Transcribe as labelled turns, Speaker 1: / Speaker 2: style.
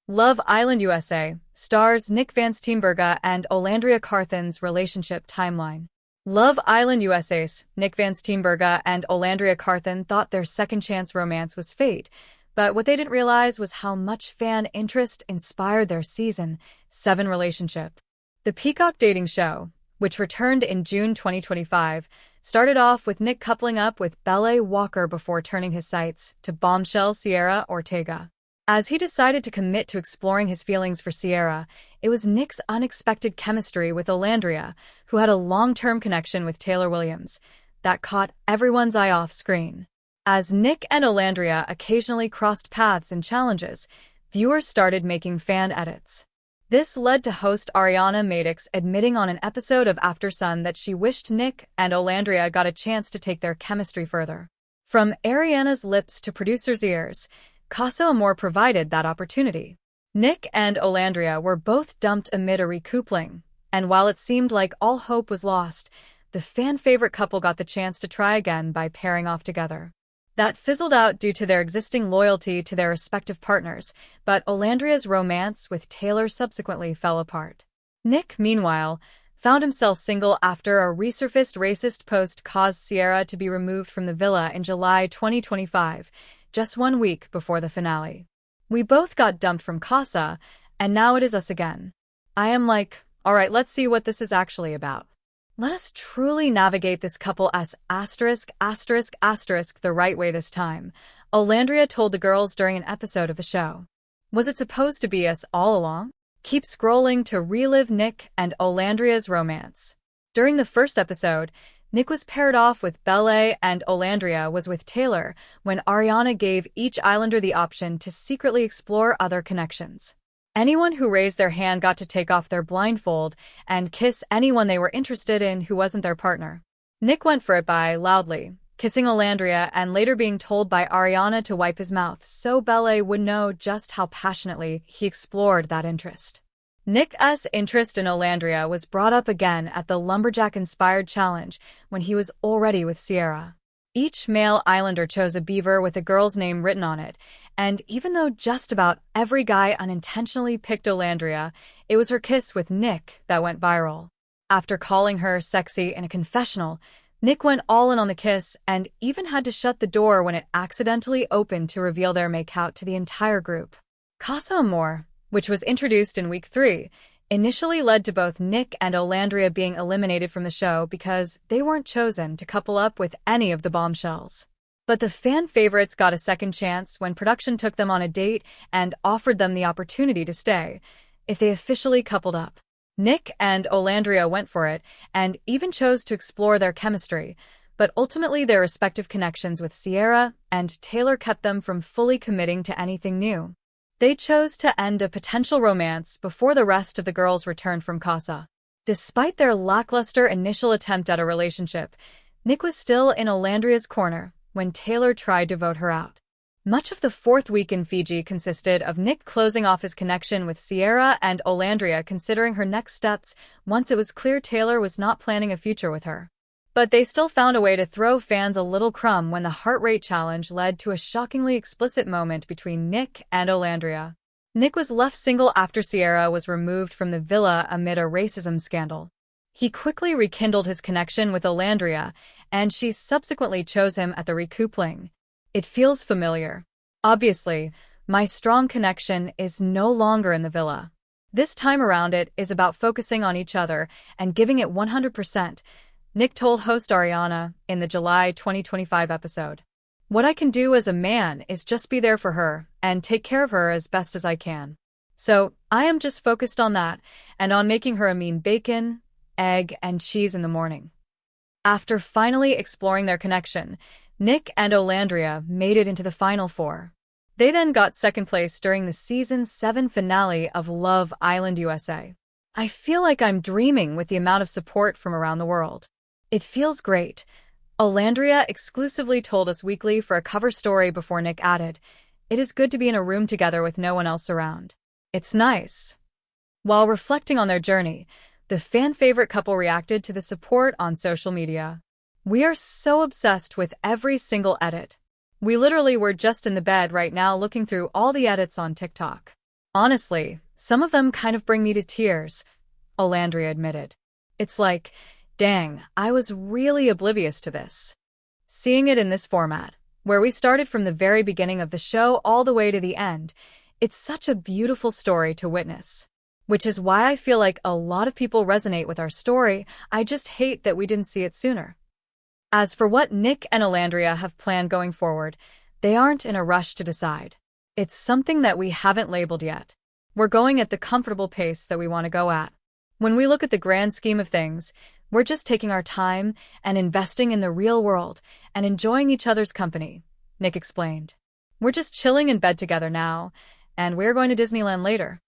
Speaker 1: Love Island USA stars Nic Vansteenberghe and Olandria Carthen's relationship timeline. Love Island USA's Nic Vansteenberghe and Olandria Carthen thought their second-chance romance was fate, but what they didn't realize was how much fan interest inspired their Season 7 relationship. The Peacock dating show, which returned in June 2025, started off with Nic coupling up with Belle Walker before turning his sights to bombshell Sierra Ortega. As he decided to commit to exploring his feelings for Sierra, it was Nic's unexpected chemistry with Olandria, who had a long-term connection with Taylor Williams, that caught everyone's eye off-screen. As Nic and Olandria occasionally crossed paths in challenges, viewers started making fan edits. This led to host Ariana Madix admitting on an episode of After Sun that she wished Nic and Olandria got a chance to take their chemistry further. From Ariana's lips to producers' ears, Casa Amor provided that opportunity. Nic and Olandria were both dumped amid a recoupling, and while it seemed like all hope was lost, the fan-favorite couple got the chance to try again by pairing off together. That fizzled out due to their existing loyalty to their respective partners, but Olandria's romance with Taylor subsequently fell apart. Nic, meanwhile, found himself single after a resurfaced racist post caused Sierra to be removed from the villa in July 2025, just 1 week before the finale. We both got dumped from Casa, and now it is us again. I am like, alright, let's see what this is actually about. Let us truly navigate this couple as **** the right way this time, Olandria told the girls during an episode of the show. Was it supposed to be us all along? Keep scrolling to relive Nic and Olandria's romance. During the first episode, Nic was paired off with Belle and Olandria was with Taylor when Ariana gave each Islander the option to secretly explore other connections. Anyone who raised their hand got to take off their blindfold and kiss anyone they were interested in who wasn't their partner. Nic went for it by loudly kissing Olandria and later being told by Ariana to wipe his mouth so Belle would know just how passionately he explored that interest. Nic's interest in Olandria was brought up again at the Lumberjack-inspired challenge when he was already with Sierra. Each male Islander chose a beaver with a girl's name written on it, and even though just about every guy unintentionally picked Olandria, it was her kiss with Nic that went viral. After calling her sexy in a confessional, Nic went all in on the kiss and even had to shut the door when it accidentally opened to reveal their makeout to the entire group. Casa Amor, which was introduced in week 3, initially led to both Nic and Olandria being eliminated from the show because they weren't chosen to couple up with any of the bombshells. But the fan favorites got a second chance when production took them on a date and offered them the opportunity to stay, if they officially coupled up. Nic and Olandria went for it and even chose to explore their chemistry, but ultimately their respective connections with Sierra and Taylor kept them from fully committing to anything new. They chose to end a potential romance before the rest of the girls returned from Casa. Despite their lackluster initial attempt at a relationship, Nic was still in Olandria's corner when Taylor tried to vote her out. Much of the 4th week in Fiji consisted of Nic closing off his connection with Sierra and Olandria considering her next steps once it was clear Taylor was not planning a future with her. But they still found a way to throw fans a little crumb when the heart rate challenge led to a shockingly explicit moment between Nic and Olandria. Nic was left single after Sierra was removed from the villa amid a racism scandal. He quickly rekindled his connection with Olandria, and she subsequently chose him at the recoupling. It feels familiar. Obviously, my strong connection is no longer in the villa. This time around it is about focusing on each other and giving it 100%. Nic told host Ariana in the July 2025 episode. What I can do as a man is just be there for her and take care of her as best as I can. So I am just focused on that and on making her a mean bacon, egg, and cheese in the morning. After finally exploring their connection, Nic and Olandria made it into the final 4. They then got second place during the Season 7 finale of Love Island USA. I feel like I'm dreaming with the amount of support from around the world. It feels great. Olandria exclusively told Us Weekly for a cover story before Nic added, "It is good to be in a room together with no one else around. It's nice." While reflecting on their journey, the fan-favorite couple reacted to the support on social media. "We are so obsessed with every single edit. We literally were just in the bed right now looking through all the edits on TikTok. Honestly, some of them kind of bring me to tears, Olandria admitted. It's like, dang, I was really oblivious to this. Seeing it in this format, where we started from the very beginning of the show all the way to the end, it's such a beautiful story to witness. Which is why I feel like a lot of people resonate with our story. I just hate that we didn't see it sooner. As for what Nic and Olandria have planned going forward, they aren't in a rush to decide. It's something that we haven't labeled yet. We're going at the comfortable pace that we want to go at. When we look at the grand scheme of things, we're just taking our time and investing in the real world and enjoying each other's company, Nic explained. We're just chilling in bed together now, and we're going to Disneyland later.